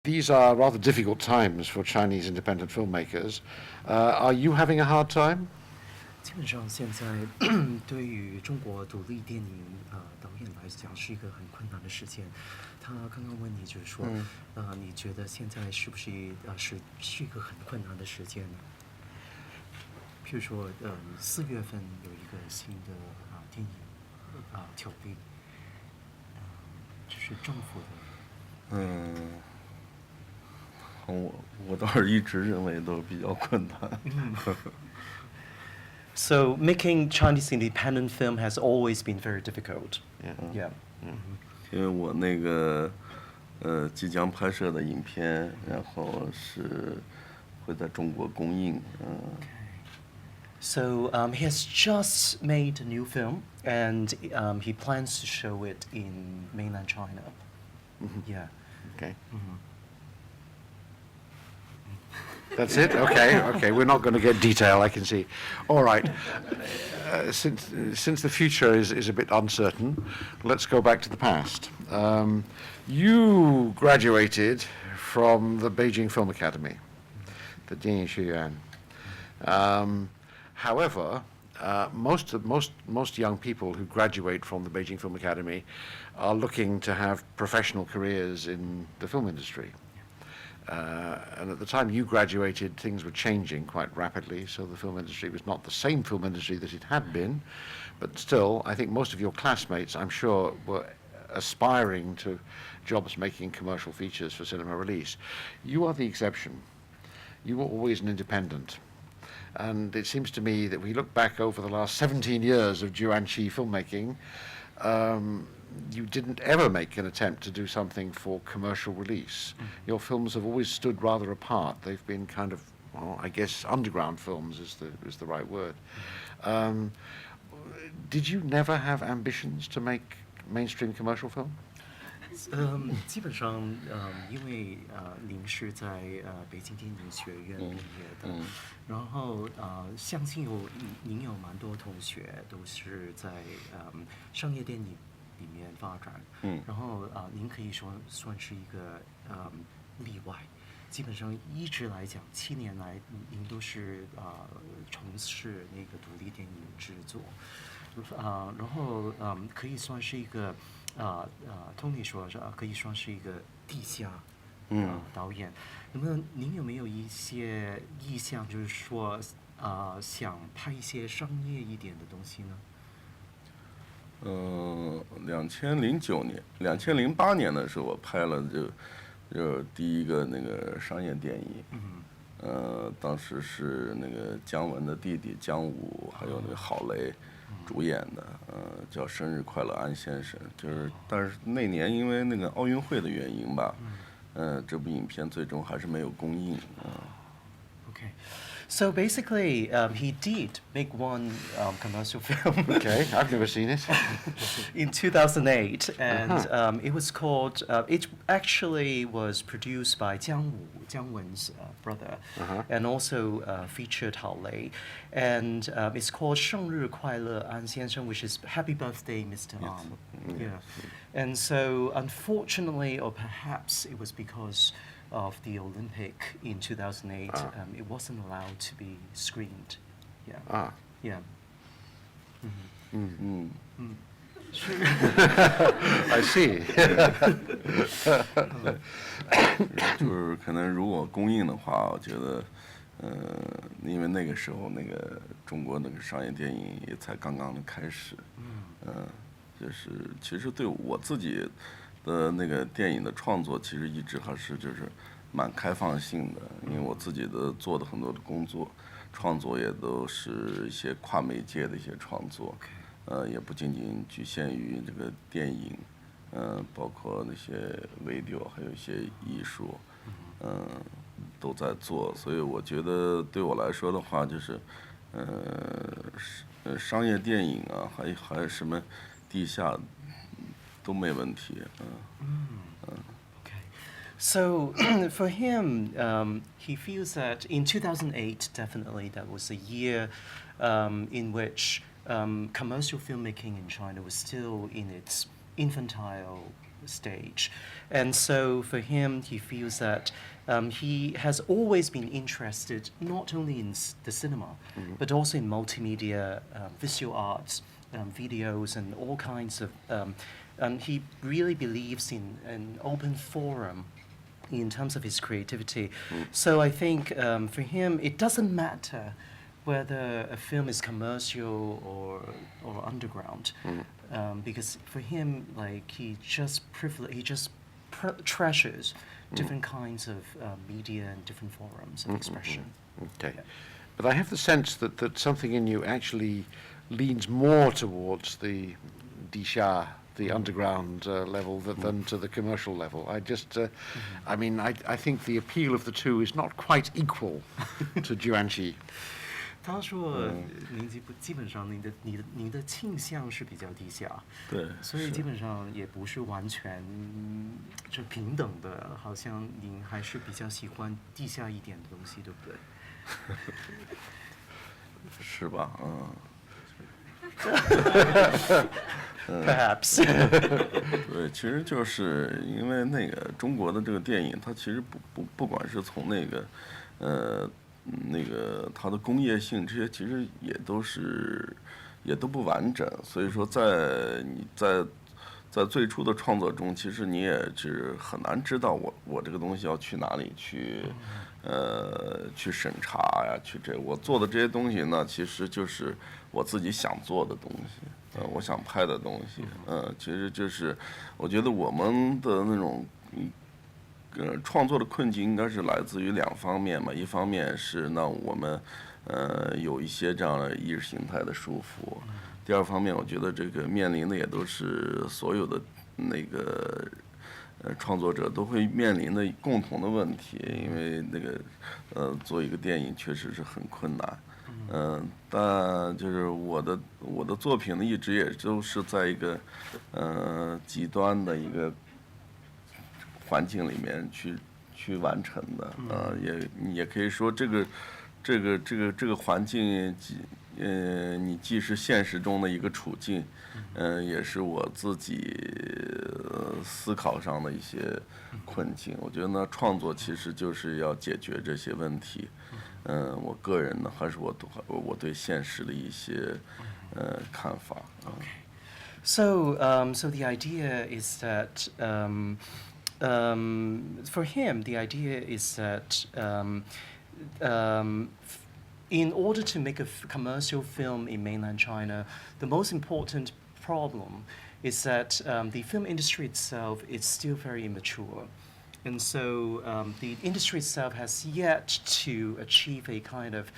these are rather difficult times for Chinese independent filmmakers. Are you having a hard time? 基本上现在对于中国独立电影导演来讲是一个很困难的时间。他刚刚问你就是说，你觉得现在是不是是一个很困难的时间呢？譬如说，4月份有一个新的电影条例，这是政府的。我倒是一直认为都比较困难。So making Chinese independent film has always been very difficult. Yeah. 因为我那个即将拍摄的影片，然后是会在中国公映。So he has just made a new film, and he plans to show it in mainland China. Yeah. Okay. That's it? Okay, we're not going to get detail, I can see. All right. Since the future is a bit uncertain, let's go back to the past. You graduated from the Beijing Film Academy, the Dian Xinjiang. However, most young people who graduate from the Beijing Film Academy are looking to have professional careers in the film industry. And at the time you graduated, things were changing quite rapidly, so the film industry was not the same film industry that it had been, but still, I think most of your classmates, I'm sure, were aspiring to jobs making commercial features for cinema release. You are the exception. You were always an independent. And it seems to me that we look back over the last 17 years of Anqi filmmaking, you didn't ever make an attempt to do something for commercial release. Your films have always stood rather apart. They've been kind of, well, I guess underground films is the right word. Did you never have ambitions to make mainstream commercial film? 基本上，因为您是在北京电影学院毕业的，然后相信您有蛮多同学都是在商业电影里面发展，然后您可以算是一个例外。基本上一直来讲，7年来您都是从事那个独立电影制作，然后可以算是一个。Tony 说可以算是一个地下导演。那么您有没有一些意向，就是说想拍一些商业一点的东西呢？2008年的时候，我拍了就第一个那个商业电影。当时是那个姜文的弟弟姜武，还有那个郝蕾。主演的，叫《生日快乐，安先生》，但是那年因为那个奥运会的原因吧，这部影片最终还是没有公映。Okay. So basically, he did make one commercial film. Okay, I've never seen it. In 2008, and it was called. It actually was produced by Jiang Wen's brother, and also featured Hao Lei, and it's called 生日快乐安先生, which is Happy Birthday, Mr. An. Yeah, and so unfortunately, or perhaps it was because of the Olympic in 2008, it wasn't allowed to be screened. Yeah. Yeah. I see. 就是可能如果公映的话，我觉得，因为那个时候那个中国那个商业电影也才刚刚的开始，就是其实对我自己的那个电影的创作，其实一直还是就是蛮开放性的，因为我自己的做的很多的工作，创作也都是一些跨媒介的一些创作，也不仅仅局限于这个电影，包括那些 video， 还有一些艺术，都在做，所以我觉得对我来说的话，就是，商业电影啊，还有什么地下都没问题，So for him, he feels that in 2008, definitely that was a year in which commercial filmmaking in China was still in its infantile stage. And so for him, he feels that he has always been interested not only in the cinema, but also in multimedia, visual arts, videos, and all kinds of. He really believes in an open forum in terms of his creativity. So I think for him, it doesn't matter whether a film is commercial or underground, because for him, like he just treasures different kinds of media and different forums of expression. Okay. Yeah. But I have the sense that something in you actually leans more towards the Disha, the underground level than to the commercial level. I just, I mean, I think the appeal of the two is not quite equal to Anqi. 他说：“您基本上您的倾向是比较低下，对，所以基本上也不是完全就平等的，好像您还是比较喜欢地下一点的东西，对不对？”是吧？Perhaps 对，其实就是因为那个中国的这个电影，它其实不管是从那个它的工业性这些，其实也都不完整，所以说在最初的创作中，其实你也是很难知道我这个东西要去哪里去审查呀，我做的这些东西呢，其实就是我自己想做的东西，我想拍的东西，其实就是我觉得我们的那种创作的困境应该是来自于两方面嘛，一方面是呢我们有一些这样的意识形态的束缚，第二方面我觉得这个面临的也都是所有的那个创作者都会面临的共同的问题，因为那个做一个电影确实是很困难，但就是我的作品呢一直也都是在一个极端的一个环境里面去完成的，也可以说这个环境你既是现实中的一个处境，也是我自己思考上的一些困境。我觉得呢，创作其实就是要解决这些问题。我个人呢，还是我对现实的一些看法。So the idea is that for him, the idea is that in order to make a commercial film in mainland China, the most important problem is that the film industry itself is still very immature. And so the industry itself has yet to achieve a kind of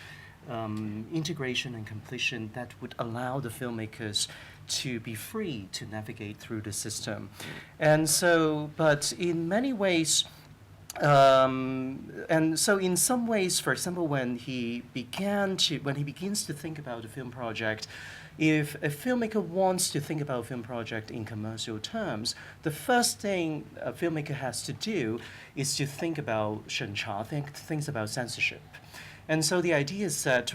integration and completion that would allow the filmmakers to be free to navigate through the system. And so, but in many ways, and so in some ways, for example, when he begins to think about a film project, if a filmmaker wants to think about a film project in commercial terms, the first thing a filmmaker has to do is to think about 审查, things about censorship. And so the idea is that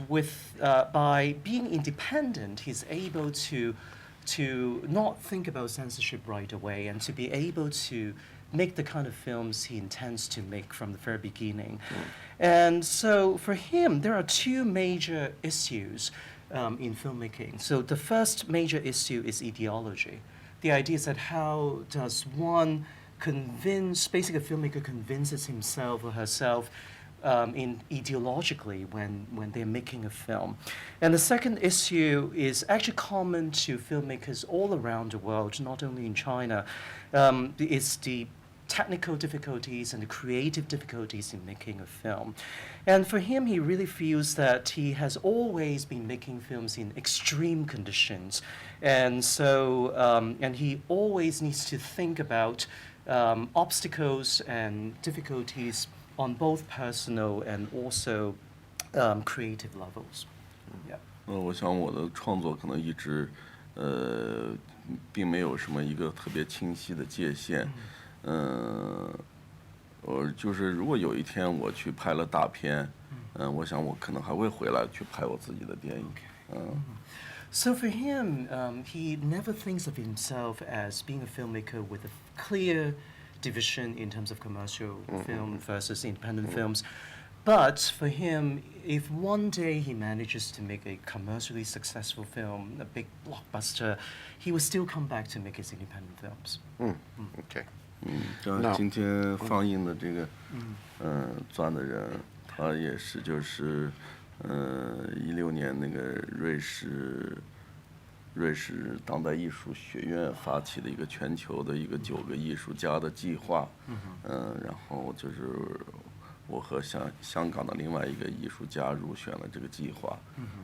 by being independent, he's able to not think about censorship right away and to be able to make the kind of films he intends to make from the very beginning. And so for him, there are two major issues in filmmaking. So the first major issue is ideology. The idea is that how does one basically a filmmaker convinces himself or herself ideologically when they're making a film. And the second issue is actually common to filmmakers all around the world, not only in China. It's the technical difficulties and the creative difficulties in making a film. And for him, he really feels that he has always been making films in extreme conditions. And so, and he always needs to think about obstacles and difficulties on both personal and also creative levels. Yeah. 我想我的创作可能一直并没有什么一个特别清晰的界限。就是如果有一天我去拍了大片，我想我可能还会回来去拍我自己的电影。So for him, he never thinks of himself as being a filmmaker with a clear division in terms of commercial film versus independent films. But for him, if one day he manages to make a commercially successful film, a big blockbuster, he will still come back to make his independent films. Okay. 像今天放映的这个，钻的人，他也是就是，16年那个瑞士当代艺术学院发起的一个全球的一个9个艺术家的计划，然后就是我和香港的另外一个艺术家入选了这个计划，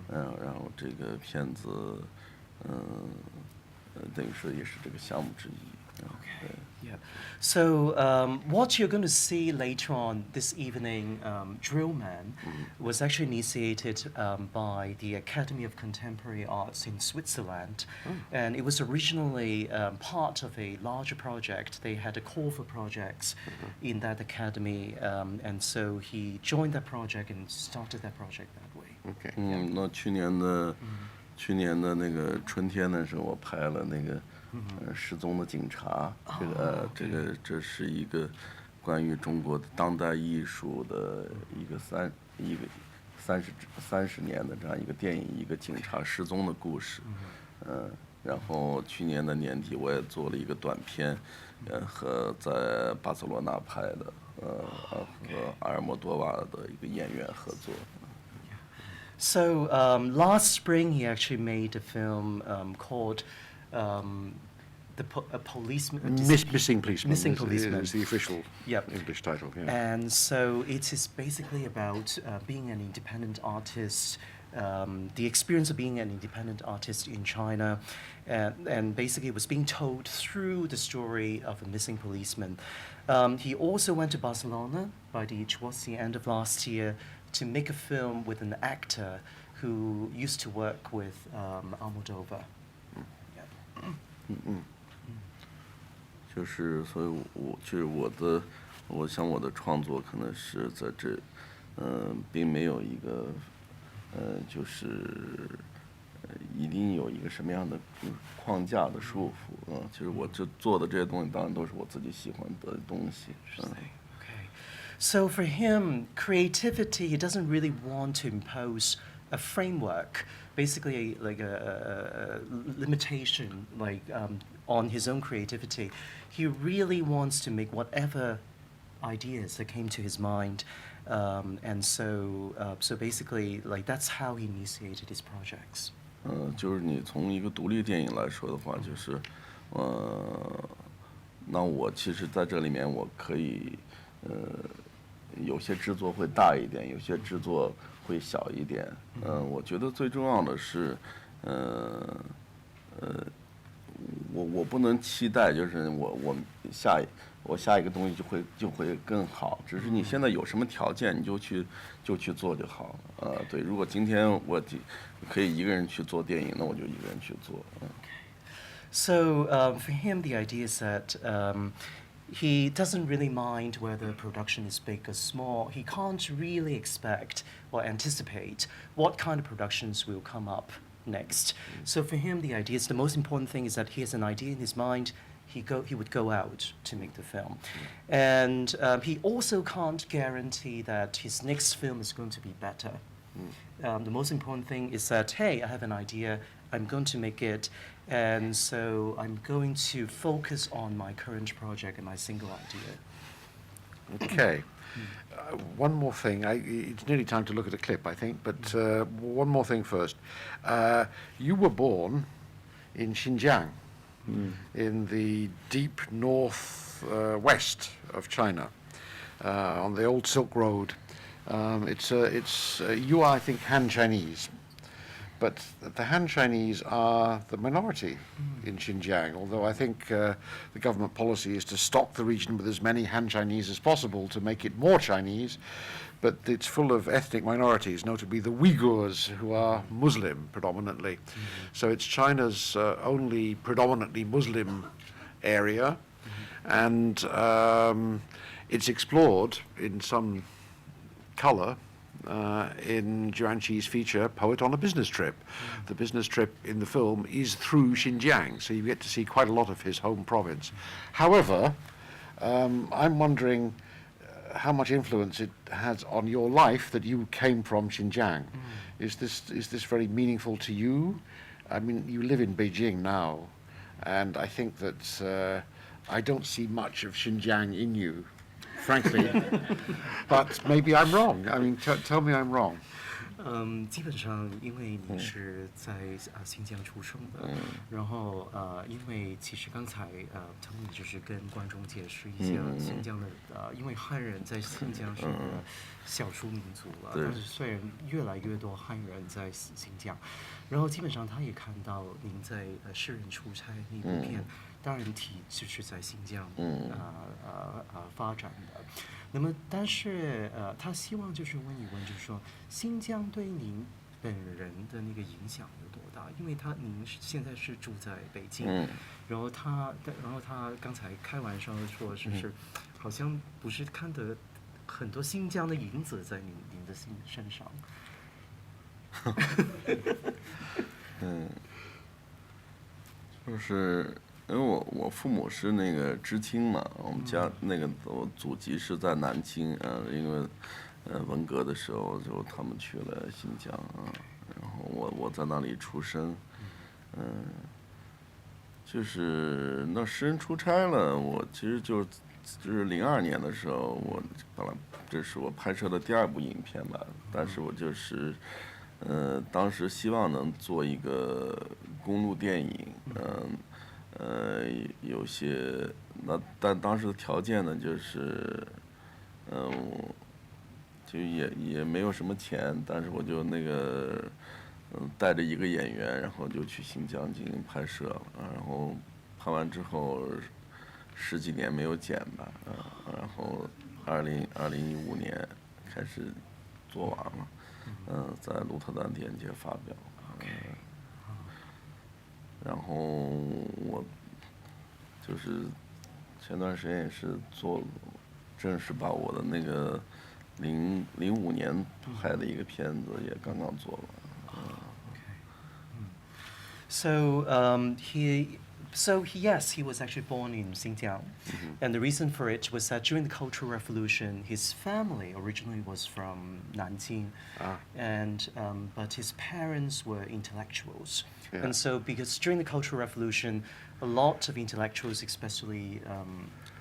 然后这个片子，等于说也是这个项目之一。Okay. Yeah. So what you're going to see later on this evening, Drillman, was actually initiated by the Academy of Contemporary Arts in Switzerland, and it was originally part of a larger project. They had a call for projects in that academy, and so he joined that project and started that project that way. Okay. 那去年的那个春天的时候，我拍了那个。失踪的警察，这是一个关于中国的当代艺术的一个30年的这样一个电影，一个警察失踪的故事。然后去年的年底我也做了一个短片，和在巴塞罗那拍的，和阿尔莫多瓦的一个演员合作。So last spring he actually made a film called Policeman. Missing Policeman. Missing Policeman is the official English title. Yeah. And so it is basically about being an independent artist, the experience of being an independent artist in China, and basically it was being told through the story of a missing policeman. He also went to Barcelona towards the end of last year to make a film with an actor who used to work with Almodovar. 就是所以我想我的创作可能是在这，并没有一个，就是一定有一个什么样的框架的束缚，其实我做的这些东西当然都是我自己喜欢的东西。So for him, creativity, he doesn't really want to impose a framework, basically like a limitation, like on his own creativity. He really wants to make whatever ideas that came to his mind, and so basically, like that's how he initiated his projects. 就是你从一个独立电影来说的话，就是，那我其实在这里面我可以，有些制作会大一点，有些制作会小一点。我觉得最重要的是，我不能期待就是我下一个东西就会更好，只是你现在有什么条件你就去做就好了。对，如果今天我可以一个人去做电影，那我就一个人去做。So for him, the idea is that he doesn't really mind whether production is big or small. He can't really expect or anticipate what kind of productions will come up next. So for him, the idea is the most important thing is that he has an idea in his mind. He would go out to make the film, and he also can't guarantee that his next film is going to be better. The most important thing is that, hey, I have an idea, I'm going to make it, and so I'm going to focus on my current project and my single idea. Okay. One more thing. It's nearly time to look at a clip, I think, but one more thing first. You were born in Xinjiang, in the deep north-west of China, on the old Silk Road. You are, I think, Han Chinese, but the Han Chinese are the minority in Xinjiang, although I think the government policy is to stock the region with as many Han Chinese as possible to make it more Chinese, but it's full of ethnic minorities, notably the Uyghurs, who are Muslim predominantly. So it's China's only predominantly Muslim area, and it's explored in some color in Anqi's feature, Poet on a Business Trip. The business trip in the film is through Xinjiang, so you get to see quite a lot of his home province. However, I'm wondering how much influence it has on your life that you came from Xinjiang. Is this very meaningful to you? I mean, you live in Beijing now, and I think that I don't see much of Xinjiang in you, frankly. But maybe I'm wrong. I mean, tell me I'm wrong. 基本上因为你是在新疆出生的，然后因为其实刚才Tony 就是跟观众解释一下新疆的因为汉人在新疆是一个少数民族了，但是虽然越来越多汉人在新疆，然后基本上他也看到您在诗人出差那部片，当然就是在新疆发展的。那么，但是他希望就是问一问，就是说新疆对您本人的那个影响有多大？因为您现在是住在北京，然后他刚才开玩笑说，就是好像不是看得很多新疆的影子在您的身上。就是因为我父母是那个知青嘛，我们家那个我祖籍是在南京，因为文革的时候就他们去了新疆然后我在那里出生，就是那诗人出差了，我其实就是02年的时候，我本来这是我拍摄的第2部影片吧，但是我就是当时希望能做一个公路电影，有些但当时的条件呢，就是就也没有什么钱，但是我就那个带着一个演员，然后就去新疆进行拍摄了，然后拍完之后10几年没有剪吧，然后2015年开始做完了，在鹿特丹电影节发表。然后我就是前段时间也是正式把我的那个05年拍的一个片子也刚刚做完。Yes, he was actually born in Xinjiang. And the reason for it was that during the Cultural Revolution, his family originally was from Nanjing, but his parents were intellectuals. Yeah. And so because during the Cultural Revolution, a lot of intellectuals, especially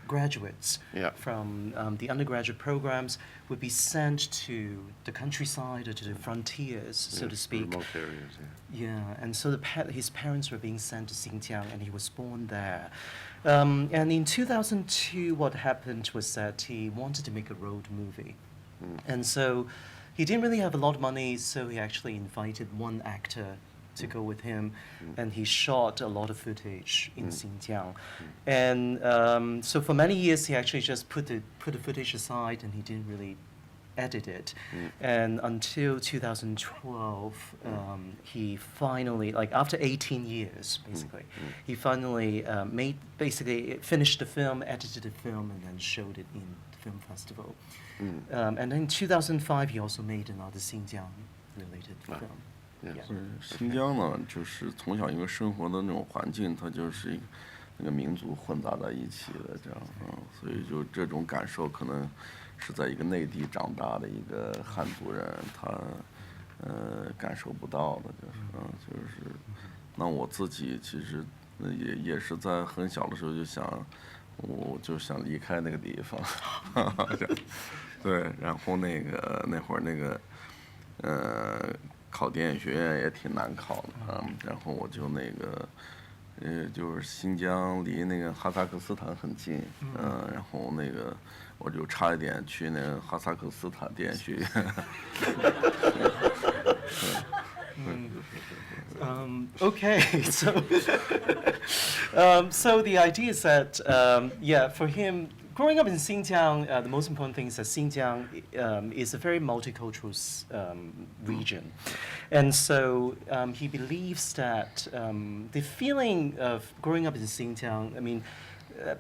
graduates from the undergraduate programs, would be sent to the countryside or to the frontiers, so to speak. Remote areas, yeah, and so his parents were being sent to Xinjiang, and he was born there. And in 2002, what happened was that he wanted to make a road movie. And so he didn't really have a lot of money, so he actually invited one actor to go with him, and he shot a lot of footage in Xinjiang. And so for many years, he actually just put the footage aside, and he didn't really edit it. And until 2012, he finally, like after 18 years, basically, he finally finished the film, edited the film, and then showed it in the film festival. And then in 2005, he also made another Xinjiang-related film. 新疆呢，就是从小因为生活的那种环境，它就是那个民族混杂在一起的这样所以就这种感受可能是在一个内地长大的一个汉族人他感受不到的，就是那我自己其实也是在很小的时候我就想离开那个地方，对，然后那会儿考电影学院也挺难考的然后我就就是新疆离那个哈萨克斯坦很近，然后我就差一点去那个哈萨克斯坦电影学院。Okay, so the idea is that for him, growing up in Xinjiang, the most important thing is that Xinjiang is a very multicultural region. And so he believes that the feeling of growing up in Xinjiang, I mean,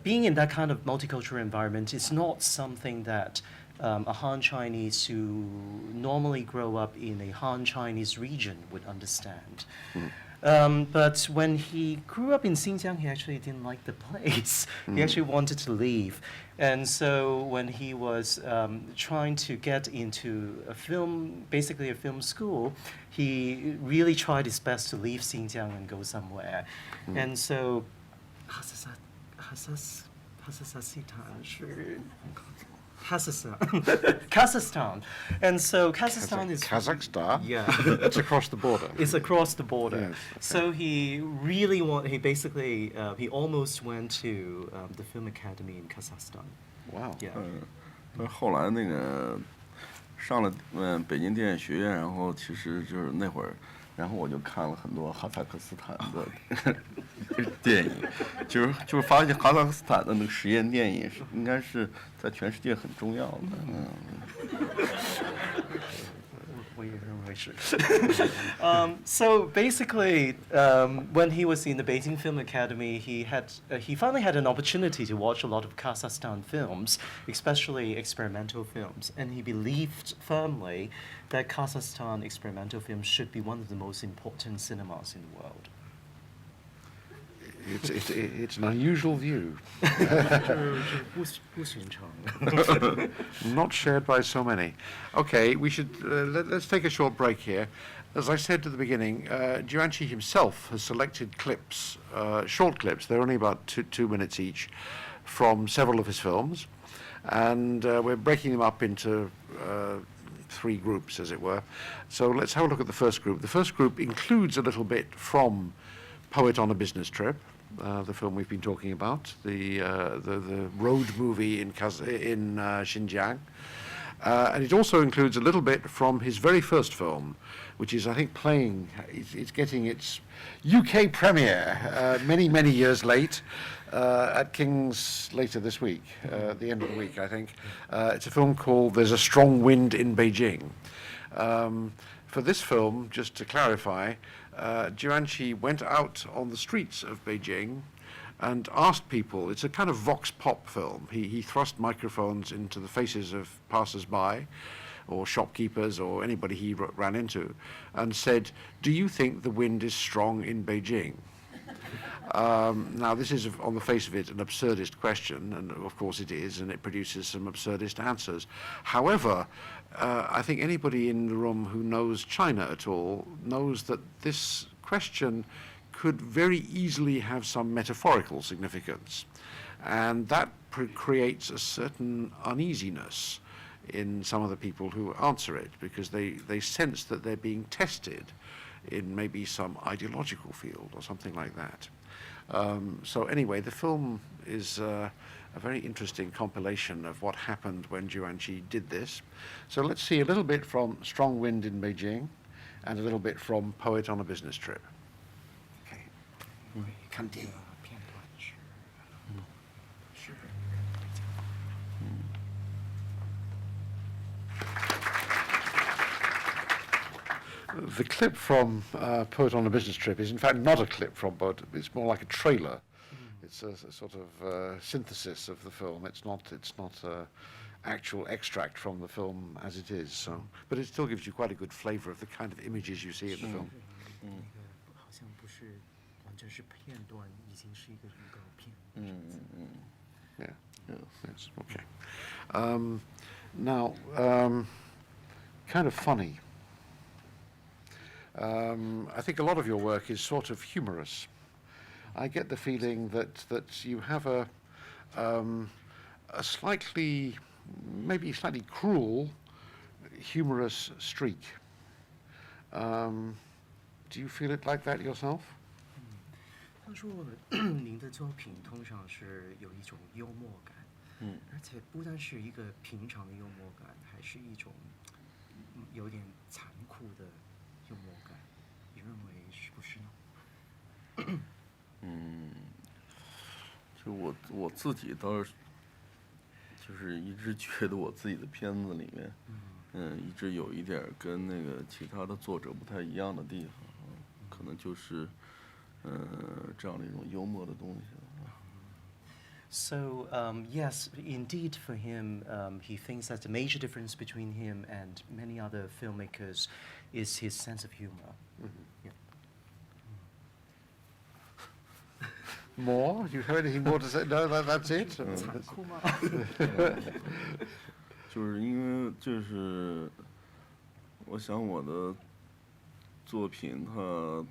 being in that kind of multicultural environment is not something that a Han Chinese who normally grow up in a Han Chinese region would understand. But when he grew up in Xinjiang, he actually didn't like the place. He actually wanted to leave. And so when he was trying to get into a film, basically a film school, he really tried his best to leave Xinjiang and go somewhere. And so, Kazakhstan. And so Kazakhstan is... Kazakhstan? Yeah. It's across the border. It's across the border. Yes, okay. So he basically, he almost went to the Film Academy in Kazakhstan. Wow. Yeah. 但是后来那个上了北京电影学院，然后其实就是那会儿，然后我就看了很多哈萨克斯坦的电影，就是发现哈萨克斯坦的那个实验电影应该是在全世界很重要的。So basically, when he was in the Beijing Film Academy, he finally had an opportunity to watch a lot of Kazakhstan films, especially experimental films, and he believed firmly that Kazakhstan experimental films should be one of the most important cinemas in the world. It's an unusual view. Not shared by so many. Okay, we should let's take a short break here. As I said at the beginning, Anqi himself has selected clips, short clips. They're only about two minutes each, from several of his films, and we're breaking them up into three groups, as it were. So let's have a look at the first group. The first group includes a little bit from Poet on a Business Trip, the film we've been talking about, the road movie in Xinjiang. And it also includes a little bit from his very first film, which is, I think, it's getting its UK premiere many, many years late at King's later this week, the end of the week, I think. It's a film called There's a Strong Wind in Beijing. For this film, just to clarify, Anqi went out on the streets of Beijing and asked people. It's a kind of vox pop film. He thrust microphones into the faces of passers-by or shopkeepers or anybody he ran into and said, "Do you think the wind is strong in Beijing?" Now, this is, on the face of it, an absurdist question, and of course it is, and it produces some absurdist answers. However, I think anybody in the room who knows China at all knows that this question could very easily have some metaphorical significance. And that creates a certain uneasiness in some of the people who answer it, because they sense that they're being tested in maybe some ideological field or something like that. So anyway, the film is a very interesting compilation of what happened when Anqi did this. So let's see a little bit from Strong Wind in Beijing and a little bit from Poet on a Business Trip. Okay. 看电影。The clip from Poet on a Business Trip is in fact not a clip from Poet, it's more like a trailer. It's a sort of synthesis of the film. It's not actual extract from the film as it is. So, but it still gives you quite a good flavour of the kind of images you see in the film. Yeah. Yes. Okay. Now, kind of funny. I think a lot of your work is sort of humorous. I get the feeling that you have a slightly, maybe slightly cruel, humorous streak. Do you feel it like that yourself? 他说，您的作品通常是有一种幽默感，而且不但是一个平常的幽默感，还是一种有点残酷的幽默感。你认为是不是呢？就我自己倒是，就是一直觉得我自己的片子里面，一直有一点跟那个其他的作者不太一样的地方，可能就是这样的一种幽默的东西。So yes, indeed, for him, he thinks that the major difference between him and many other filmmakers is his sense of humor. Yeah. More? Do you have anything more to say? No, that's it. 残酷吗？就是因为就是我想我的作品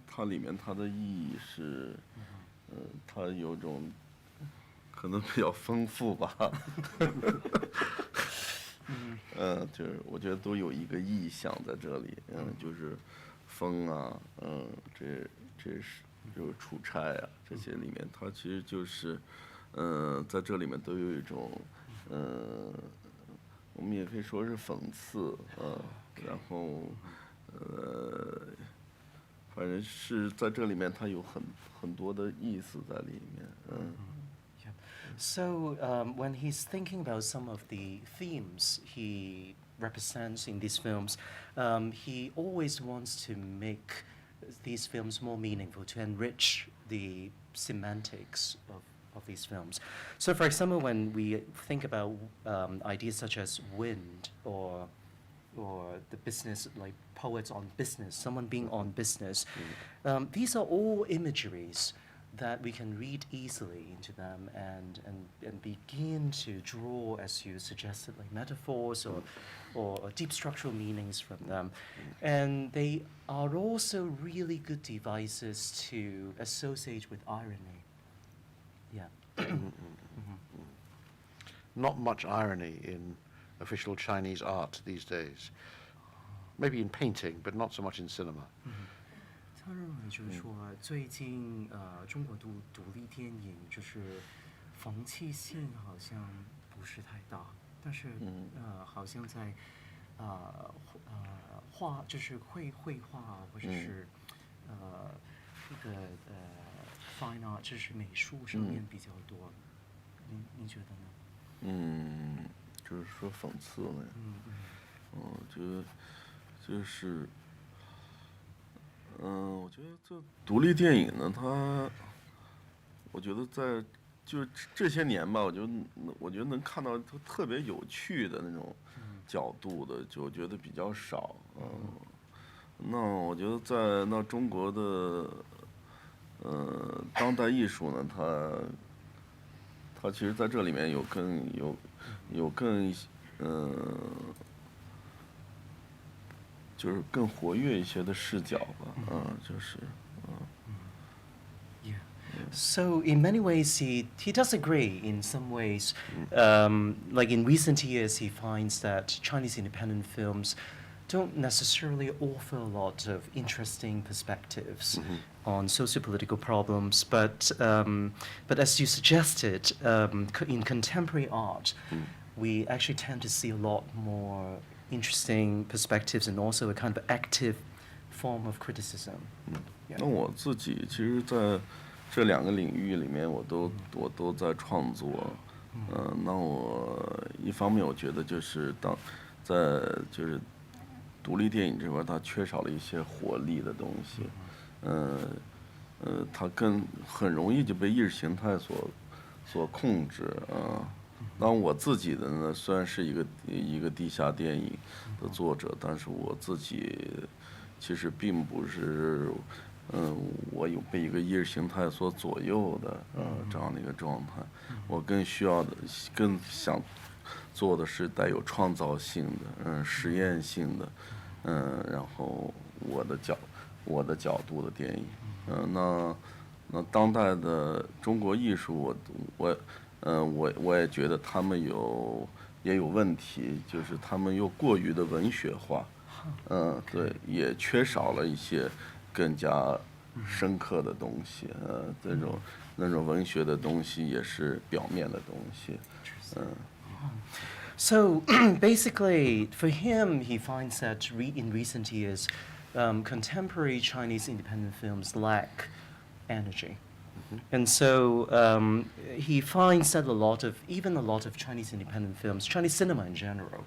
它里面它的意义是它有种可能比较丰富吧就是我觉得都有一个意象在这里就是风啊这是就是出差啊这些里面它其实就是在这里面都有一种我们也可以说是讽刺然后反正是在这里面它有很多的意思在里面Yeah. So when he's thinking about some of the themes he represents in these films, he always wants to make these films more meaningful, to enrich the semantics of these films. So for example, when we think about ideas such as wind or the business, like poets on business, someone being on business, these are all imageries that we can read easily into them and begin to draw, as you suggested, like metaphors or deep structural meanings from them. And they are also really good devices to associate with irony. Yeah. Not much irony in official Chinese art these days. Maybe in painting, but not so much in cinema. 他认为就是说，最近中国独立电影就是讽刺性好像不是太大，但是好像在画就是绘画或者是这个fine art 就是美术上面比较多。您觉得呢？就是说讽刺呢就是我觉得这独立电影呢我觉得在就这些年吧我觉得能看到特别有趣的那种角度的就我觉得比较少那我觉得在那中国的当代艺术呢它其实在这里面有更就是更活跃一些的视角吧就是Yeah. So in many ways, he does agree. In some ways, like in recent years, he finds that Chinese independent films don't necessarily offer a lot of interesting perspectives on socio-political problems. But as you suggested, in contemporary art, we actually tend to see a lot more interesting perspectives and also a kind of active form of criticism. 那我自己其实在这两个领域里面我都在创作那我一方面我觉得就是在就是独立电影这边它缺少了一些活力的东西它很容易就被意识形态所控制那我自己的呢虽然是一个地下电影的作者但是我自己其实并不是我有被一个意识形态所左右的这样的一个状态我更想做的是带有创造性的实验性的然后我的角度的电影那当代的中国艺术我也觉得他们也有问题就是他们又过于的文学化对也缺少了一些更加深刻的东西那种文学的东西也是表面的东西So basically, for him, he finds that in recent years, contemporary Chinese independent films lack energy. And so he finds that a lot of Chinese independent films, Chinese cinema in general,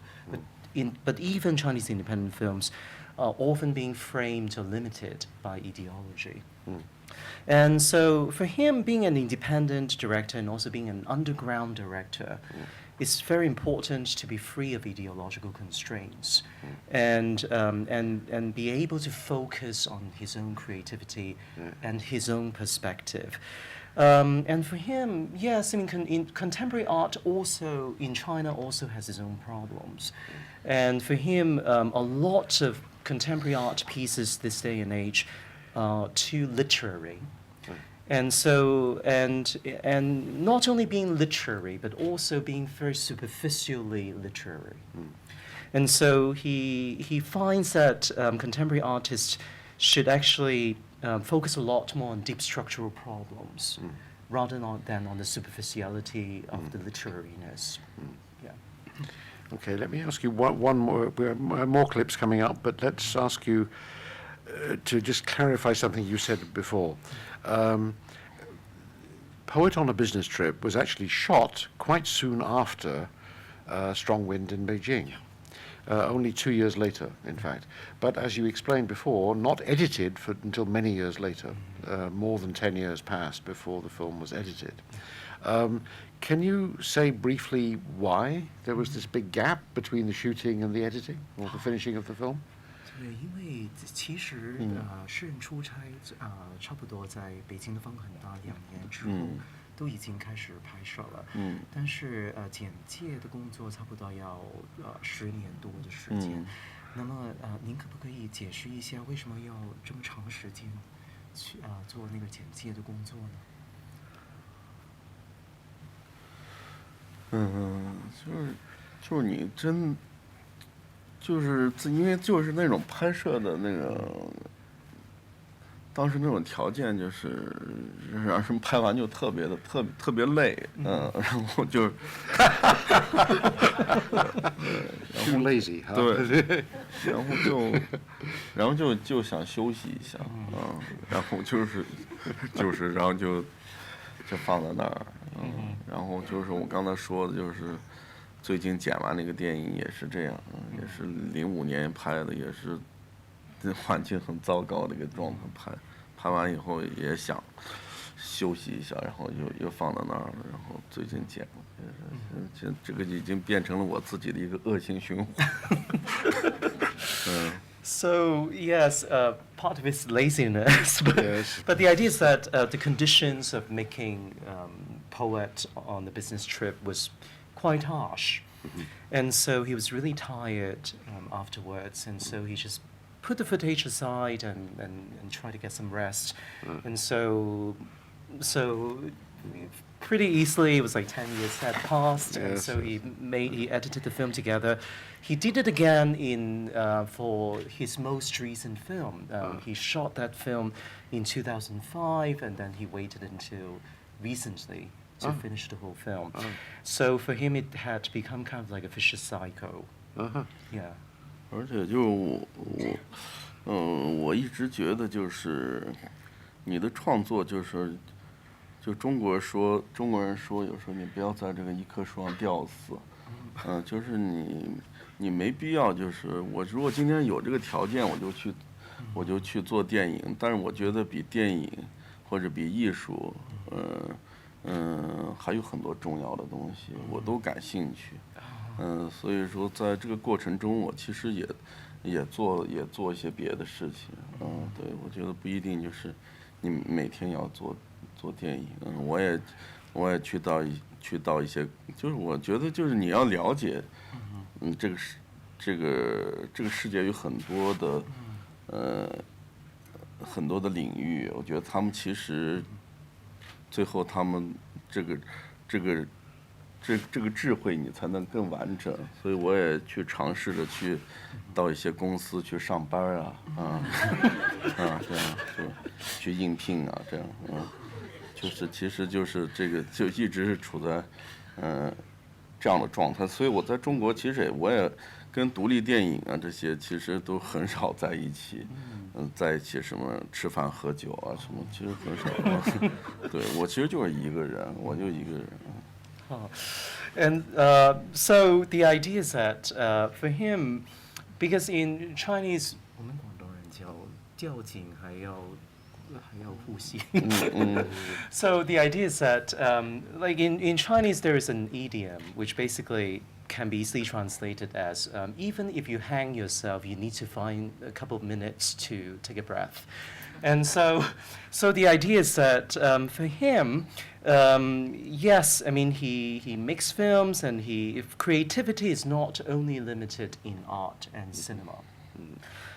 but even Chinese independent films, often being framed or limited by ideology. And so for him, being an independent director and also being an underground director, it's very important to be free of ideological constraints and be able to focus on his own creativity and his own perspective. And for him, yes, I mean, contemporary art also in China also has its own problems. And for him, a lot of contemporary art pieces this day and age are too literary. And so, and not only being literary, but also being very superficially literary. And so he finds that contemporary artists should actually focus a lot more on deep structural problems rather than on the superficiality of the literariness. Yeah. Okay, let me ask you one more. We have more clips coming up, but let's ask you to just clarify something you said before. Poet on a Business Trip was actually shot quite soon after Strong Wind in Beijing. Only 2 years later, in fact. But as you explained before, not edited until many years later. More than 10 years passed before the film was edited. Can you say briefly why there was this big gap between the shooting and the editing, or the finishing of the film? 对，因为其实诗人出差差不多在北京的风很大2年之后，都已经开始拍摄了。但是简介的工作差不多要10年多的时间。那么您可不可以解释一下为什么要这么长时间去做那个简介的工作呢？就是你真。就是因为就是那种拍摄的那个，当时那种条件就是让人拍完就特别累，然后就，too lazy，对，然后就想休息一下，然后然后就放在那儿，然后就是我刚才说的就是。最近剪完那个电影也是这样，也是05年拍的，也是环境很糟糕的一个状态拍完以后也想休息一下，然后又放到那儿了，然后最近剪了，这个已经变成了我自己的一个恶性循环。So yes, part of it's laziness, yes. but the idea is that the conditions of making Poet on the Business Trip was quite harsh. And so he was really tired afterwards, and so he just put the footage aside and tried to get some rest. And so pretty easily, it was like 10 years had passed, and so he edited the film together. He did it again for his most recent film. He shot that film in 2005, and then he waited until recently to finish the whole film. So for him, it had become kind of like a vicious cycle. Yeah. 而且我一直觉得就是你的创作就中国人说有时候你不要在这个一棵树上吊死，就是你没必要就是我如果今天有这个条件我就去做电影，但是我觉得比电影或者比艺术还有很多重要的东西，我都感兴趣。所以说在这个过程中，我其实也做一些别的事情。对，我觉得不一定就是你每天要做电影。我也去到一些，就是我觉得就是你要了解，这个世界有很多的领域，我觉得他们其实。最后，他们这个智慧，你才能更完整。所以我也去尝试着去到一些公司去上班这样就去应聘这样其实就是这个就一直是处在这样的状态。所以我在中国其实我也跟独立电影这些其实都很少在一起。在一起什么吃饭喝酒什么，其实很少。对，我其实就是一个人，我就一个人。And so the idea is that for him, because in Chinese, 我们叫吊颈还要呼吸。So the idea is that, like in Chinese, there is an idiom which basically can be easily translated as even if you hang yourself, you need to find a couple of minutes to take a breath. And so the idea is that for him, yes, I mean he makes films, and creativity is not only limited in art and cinema.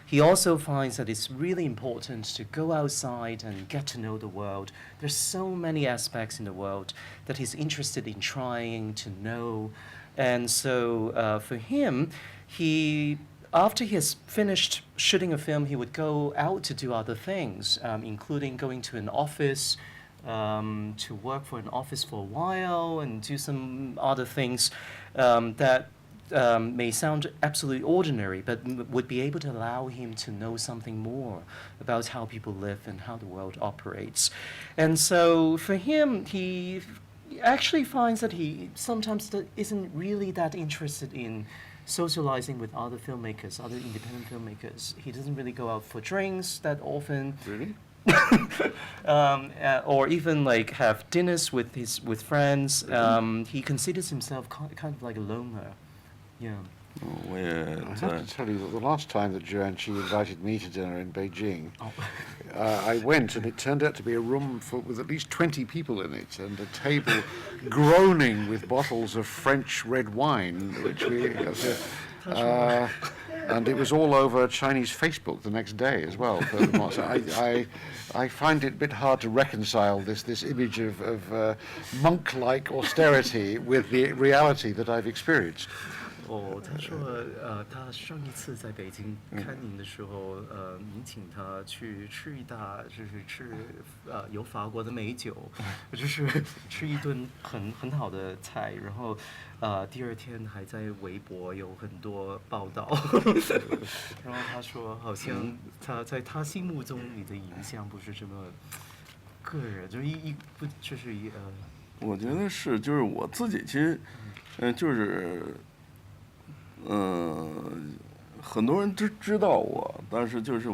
He also finds that it's really important to go outside and get to know the world. There's so many aspects in the world that he's interested in trying to know. And so for him, after he has finished shooting a film, he would go out to do other things, including going to an office, to work for an office for a while and do some other things that may sound absolutely ordinary, but would be able to allow him to know something more about how people live and how the world operates. And so for him, he actually finds that he sometimes isn't really that interested in socializing with other filmmakers, other independent filmmakers. He doesn't really go out for drinks that often. Really? Or even like have dinners with friends. He considers himself kind of like a loner. Yeah. I have to tell you that the last time that Anqi invited me to dinner in Beijing, I went, and it turned out to be a room with at least 20 people in it, and a table groaning with bottles of French red wine, which and it was all over Chinese Facebook the next day as well. So I find it a bit hard to reconcile this image of monk-like austerity with the reality that I've experienced. 他说，他上一次在北京看您的时候，您请他去吃就是吃有法国的美酒，就是吃一顿很好的菜，然后第二天还在微博有很多报道，然后他说好像他在他心目中你的影像不是这么个人，就是我觉得是，就是我自己其实，就是。很多人知道我，但是就是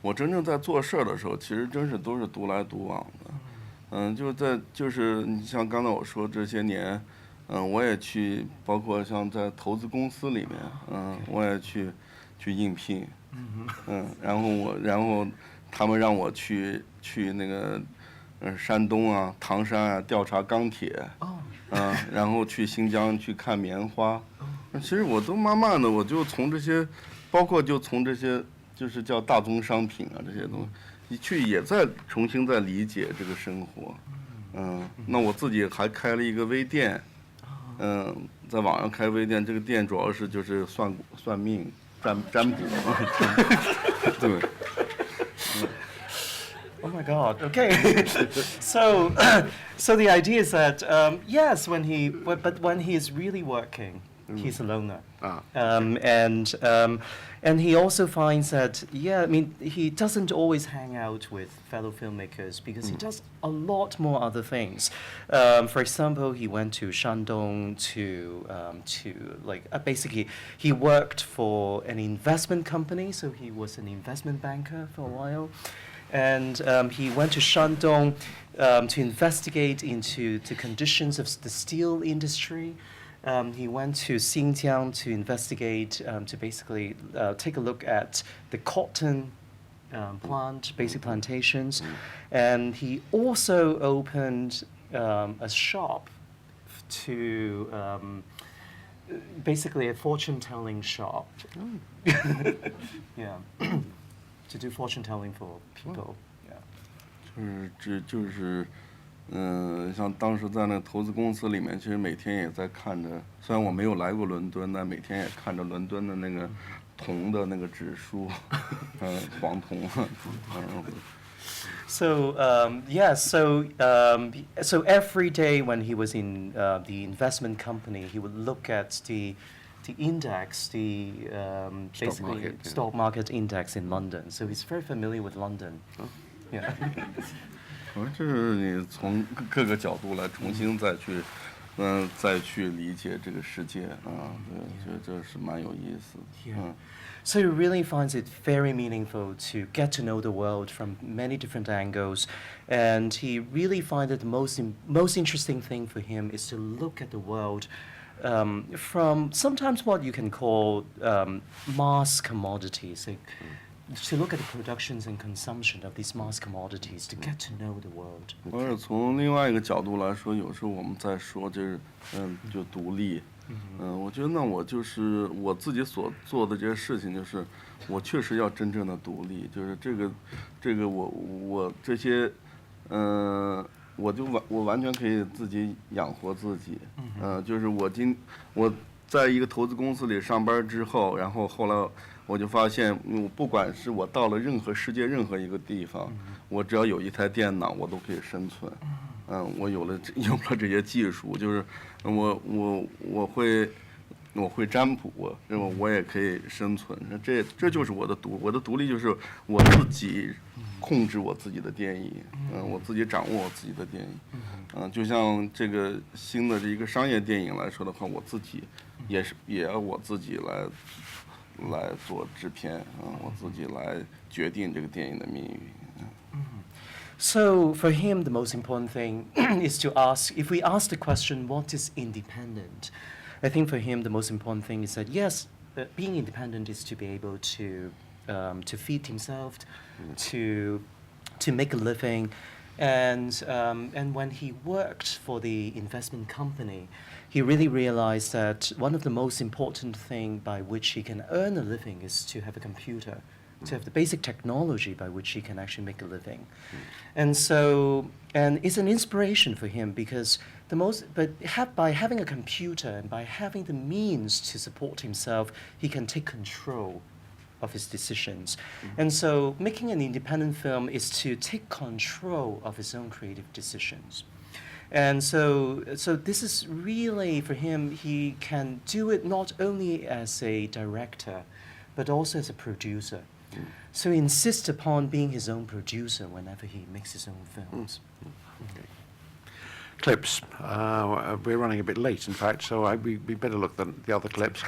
我真正在做事儿的时候，其实真是都是独来独往的。就是你像刚才我说这些年，我也去，包括像在投资公司里面，我也去应聘，然后他们让我去那个山东啊、唐山啊调查钢铁，然后去新疆去看棉花。其实我都慢慢的，我就从这些，包括就从这些，就是叫大宗商品啊这些东西，也在重新在理解这个生活。那我自己还开了一个微店，在网上开微店，这个店主要是就是算命、占卜，对。Oh my God. Okay. So the idea is that yes, when he is really working, he's a loner. And he also finds that, I mean, he doesn't always hang out with fellow filmmakers because he does a lot more other things. For example, he went to Shandong to basically he worked for an investment company, so he was an investment banker for a while. And he went to Shandong to investigate into the conditions of the steel industry. He went to Xinjiang to investigate, to basically take a look at the cotton basic plantations. And he also opened a shop to basically a fortune-telling shop. Yeah. To do fortune telling for people. Yeah. 就是像当时在那投资公司里面，其实每天也在看着，虽然我没有来过伦敦，但每天也看着伦敦的那个铜的那个指数，黄铜。So so every day when he was in the investment company, he would look at the index, basically stock market index in London. So he's very familiar with London. Yeah. 这是你从各个角度来重新再去再去理解这个世界啊，对，觉得这是蛮有意思的。Yeah. So he really finds it very meaningful to get to know the world from many different angles, and he really finds that the most interesting thing for him is to look at the world from sometimes what you can call mass commodities. To look at the productions and consumption of these mass commodities, to get to know the world. 而且从另外一个角度来说，有时候我们在说就是就独立。我觉得呢，我就是我自己所做的这些事情，就是我确实要真正的独立，就是这个我这些，我完全可以自己养活自己，就是我在一个投资公司里上班之后，然后后来我就发现，不管是我到了世界任何一个地方，我只要有一台电脑，我都可以生存。我有了这些技术，就是我会占卜，我也可以生存。这就是我的独立，就是我自己控制我自己的电影，我自己掌握我自己的电影。就像这个新的这一个商业电影来说的话，我自己也要我自己来做制片，我自己来决定这个电影的命运。So for him, the most important thing is to ask, if we ask the question, what is independent? I think for him, the most important thing is that, yes, being independent is to be able to feed himself, to make a living. And when he worked for the investment company, he really realized that one of the most important things by which he can earn a living is to have a computer, to have the basic technology by which he can actually make a living. And it's an inspiration for him because by having a computer and by having the means to support himself, he can take control of his decisions. And so making an independent film is to take control of his own creative decisions. And so this is really, for him, he can do it not only as a director, but also as a producer. So he insists upon being his own producer whenever he makes his own films. Okay. Clips. We're running a bit late, in fact, so we better look at the other clips.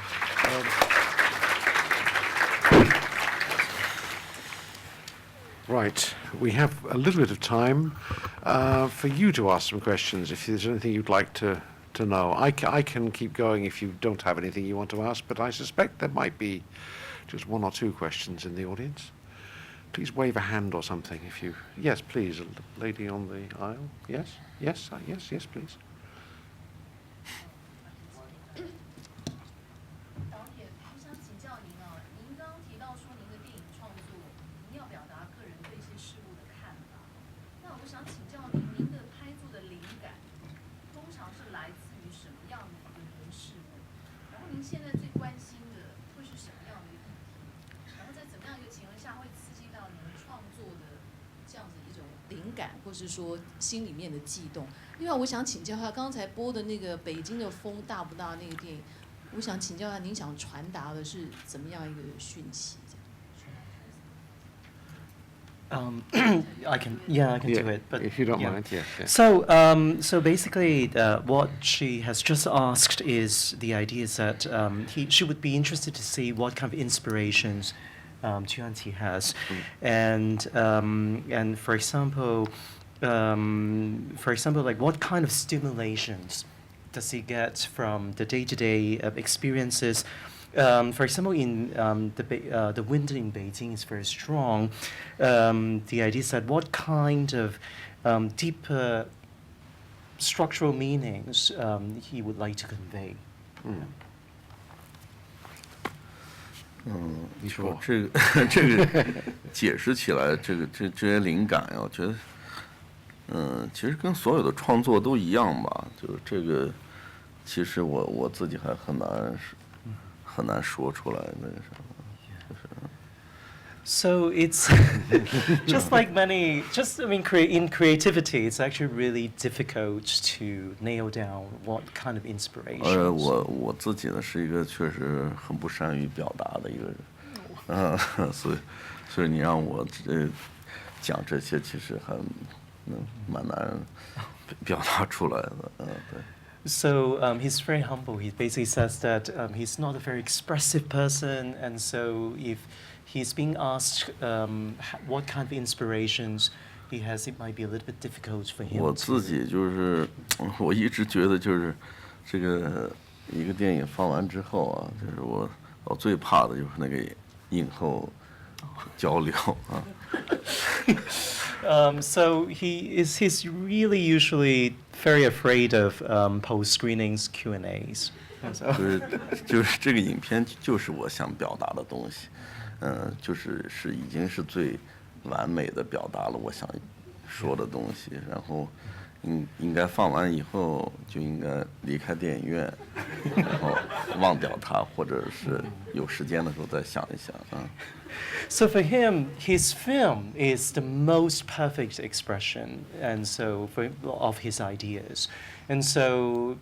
Right, we have a little bit of time for you to ask some questions if there's anything you'd like to know. I can keep going if you don't have anything you want to ask, but I suspect there might be just one or two questions in the audience. Please wave a hand or something if you... Yes, please, a lady on the aisle. Yes, yes, yes, please. 导演，我想请教您啊，您刚刚提到说您的电影创作，您要表达个人对一些事物的看法。那我想请教您，您的拍作的灵感，通常是来自于什么样的一个人事物？然后您现在最关心的会是什么样的一个议题？然后在怎么样一个情况下会刺激到您创作的这样子一种灵感，或是说心里面的悸动？另外，我想请教一下，刚才播的那个《北京的风大不大》那个电影。我想请教一下，您想传达的是怎么样一个讯息I can do it, but if you don't mind, yes. So basically, what she has just asked is the idea is that she would be interested to see what kind of inspirations Anqi has, and for example, like what kind of stimulations does he get from the day-to-day experiences? For example, in the winter in Beijing is very strong. The idea is that what kind of deeper structural meanings he would like to convey. 你说这个解释起来，这些灵感呀，我觉得，其实跟所有的创作都一样吧。就是这个，其实我自己还很难说出来那个什么。So it's just like many, in creativity, it's actually really difficult to nail down what kind of inspiration. 我自己呢是一个确实很不善于表达的一个人，所以你让我讲这些，其实还蛮难表达出来的，对。So he's very humble. He basically says that he's not a very expressive person, and so if he's being asked what kind of inspirations he has, it might be a little bit difficult for him. 我自己就是，我一直觉得就是这个一个电影放完之后啊，就是我最怕的就是那个影后交流啊。So he's really usually very afraid of post screenings Q&As. 就是这个影片就是我想表达的东西，就是已经是最完美的表达了我想说的东西，然后应该放完以后就应该离开电影院，然后忘掉它，或者是有时间的时候再想一想啊。So for him, his film is the most perfect expression, and so of his ideas, and so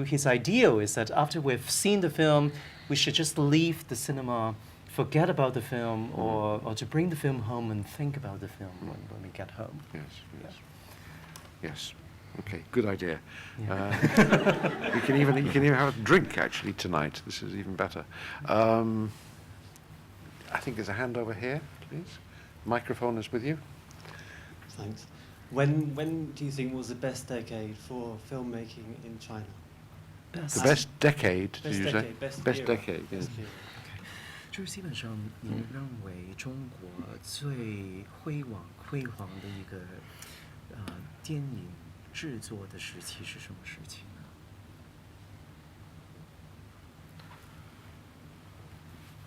his ideal is that after we've seen the film, we should just leave the cinema, forget about the film, or to bring the film home and think about the film when we get home. Yes. Okay, good idea. You can even have a drink actually tonight. This is even better. I think there's a hand over here, please. Microphone is with you. Thanks. When do you think was the best decade for filmmaking in China? The best decade, did Best you decade, say? best Best era, decade, yes. best era. 就是基本上，您认为中国最辉煌的一个电影制作的时期是什么时期呢？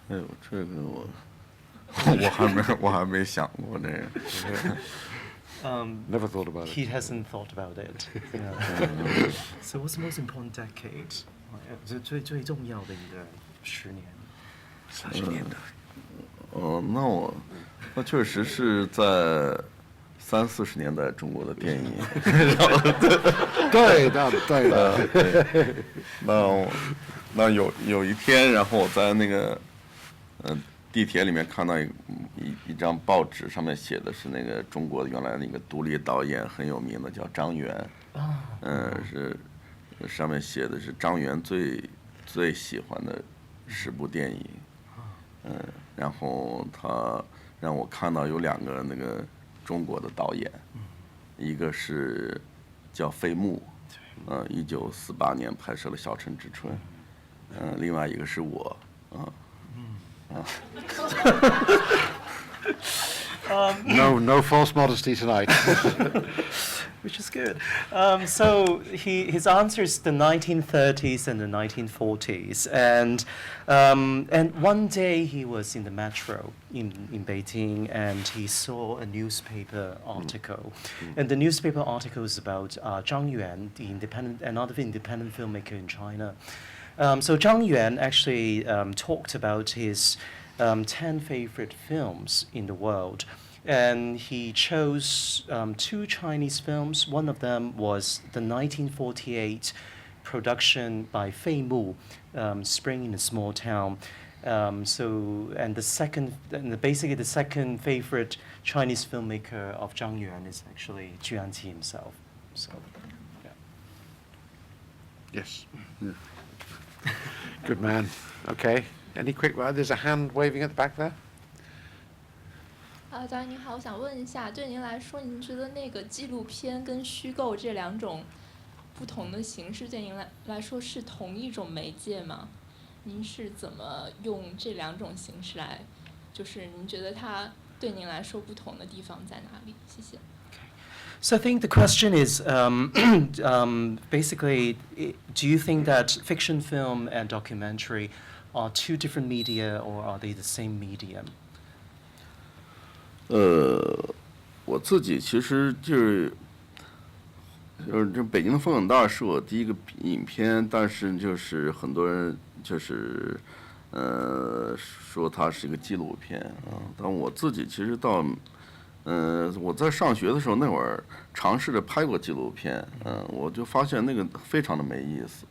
哎呦，这个我还没想过这个。Never thought about it. He hasn't thought about it. So what's the most important decade? 最重要的一个10年。30年的。那确实是在30-40年代中国的电影。对的。那有一天，然后我在那个地铁里面看到一张报纸，上面写的是那个中国原来那个独立导演很有名的叫张元，是上面写的是张元最喜欢的10部电影，然后他让我看到有2个那个中国的导演，一个是叫费穆，1948年拍摄了《小城之春》，另外一个是我，No false modesty tonight. Which is good. So his answer is the 1930s and the 1940s, and one day he was in the metro in Beijing, and he saw a newspaper article, and the newspaper article is about Zhang Yuan, another independent filmmaker in China. So Zhang Yuan actually talked about his 10 favorite films in the world. And he chose 2 Chinese films. One of them was the 1948 production by Fei Mu, Spring in a Small Town. Basically the second favorite Chinese filmmaker of Zhang Yuan is actually Anqi himself. So, yeah. Yes. Good man. Okay. Any quick? There's a hand waving at the back there. 导演您好，我想问一下，对您来说，您觉得那个纪录片跟虚构这2种不同的形式，对您来说是同一种媒介吗？您是怎么用这2种形式来，就是您觉得它对您来说不同的地方在哪里？谢谢。So I think the question is basically, do you think that fiction film and documentary are 2 different media, or are they the same medium? 我自己其实就是这北京的风很大是我第一个影片，但是就是很多人就是说它是一个纪录片啊，但我自己其实我在上学的时候那会儿尝试着拍过纪录片，我就发现那个非常的没意思，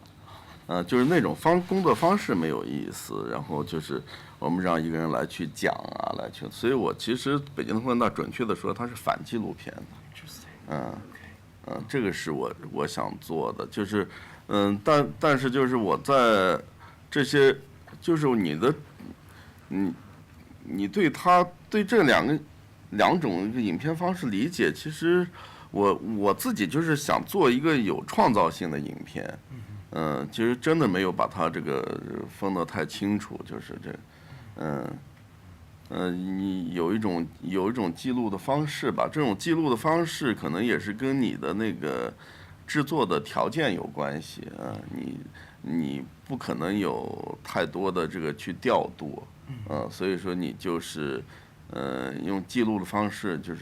就是那种工作方式没有意思，然后就是我们让一个人来去讲啊，所以我其实北京的风大准确的说它是反纪录片的，这个是我想做的，就是但是就是我在这些，就是你对这两种影片方式理解，其实我自己就是想做一个有创造性的影片，其实真的没有把它这个分得太清楚，就是你有一种记录的方式吧，这种记录的方式可能也是跟你的那个制作的条件有关系啊，你不可能有太多的这个去调度，所以说你就是用记录的方式，就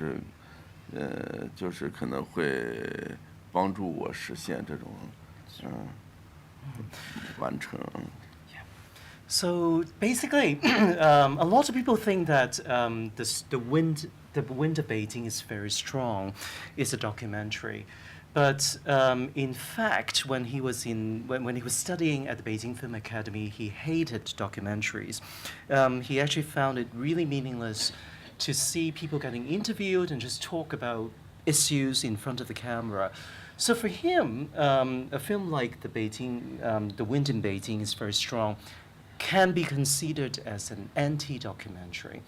是可能会帮助我实现这种完成。So basically, a lot of people think that the wind of Beijing is very strong. It's a documentary, but in fact, when he was studying at the Beijing Film Academy, he hated documentaries. He actually found it really meaningless to see people getting interviewed and just talk about issues in front of the camera. So for him, a film like The Wind in Beijing is very strong, can be considered as an anti-documentary.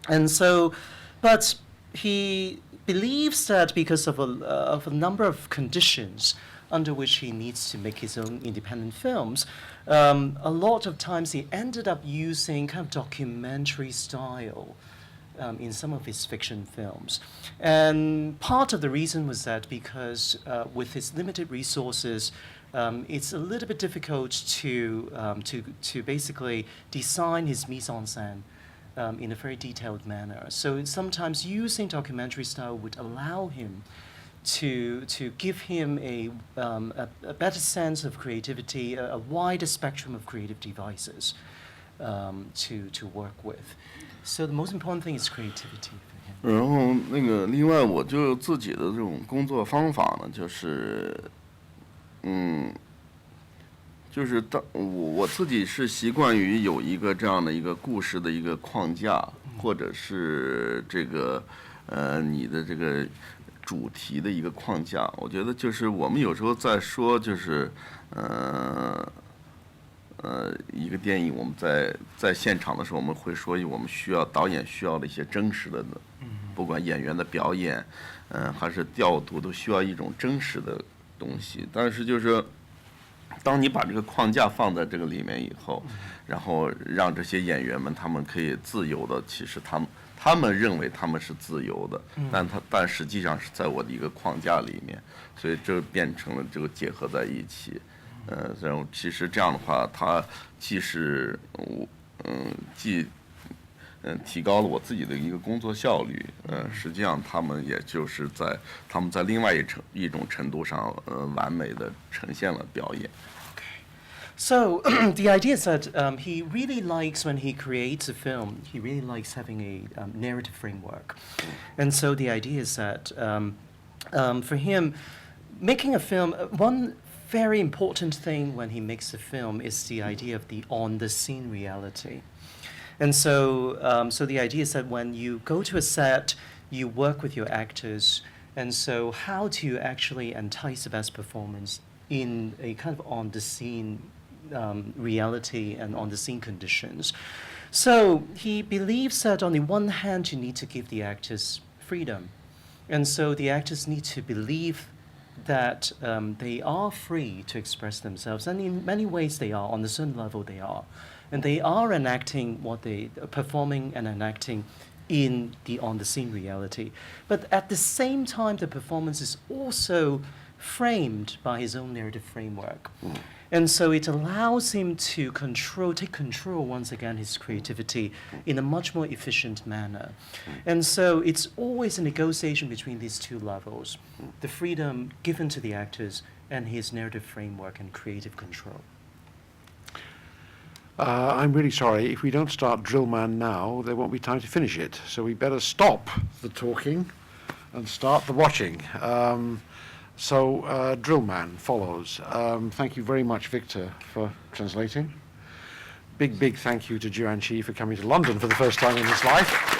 And so, but he believes that because of a number of conditions under which he needs to make his own independent films, a lot of times he ended up using kind of documentary style in some of his fiction films. And part of the reason was that because with his limited resources, it's a little bit difficult to basically design his mise en scène in a very detailed manner. So sometimes using documentary style would allow him to give him a better sense of creativity, a wider spectrum of creative devices to work with. So the most important thing is creativity for him. 然后另外我就自己的这种工作方法呢，就是我自己是习惯于有一个这样的一个故事的一个框架，或者是这个你的这个主题的一个框架。我觉得就是我们有时候在说就是一个电影，我们在现场的时候，我们会说我们导演需要的一些真实的，不管演员的表演，还是调度，都需要一种真实的东西。但是就是当你把这个框架放在这个里面以后，然后让这些演员们他们可以自由的，其实他们认为他们是自由的，但实际上是在我的一个框架里面，所以这变成了这个结合在一起。然后其实这样的话，它既是提高了我自己的一个工作效率，实际上他们也就是他们在另外一种程度上，完美的呈现了表演。So the idea is that he really likes, when he creates a film, he really likes having a narrative framework. And so the idea is that for him, making a film, one very important thing when he makes a film is the idea of the on-the-scene reality. And so the idea is that when you go to a set, you work with your actors, and so how to actually entice the best performance in a kind of on-the-scene reality and on-the-scene conditions. So he believes that on the one hand, you need to give the actors freedom. And so the actors need to believe that they are free to express themselves. And in many ways they are, on a certain level they are. And they are performing and enacting in the on-the-scene reality. But at the same time, the performance is also framed by his own narrative framework. And so it allows him to take control once again his creativity in a much more efficient manner. And so it's always a negotiation between these two levels, the freedom given to the actors and his narrative framework and creative control. I'm really sorry. If we don't start Drillman now, there won't be time to finish it. So we better stop the talking and start the watching. So Drillman follows. Thank you very much, Victor, for translating. Big thank you to Anqi for coming to London for the first time in his life.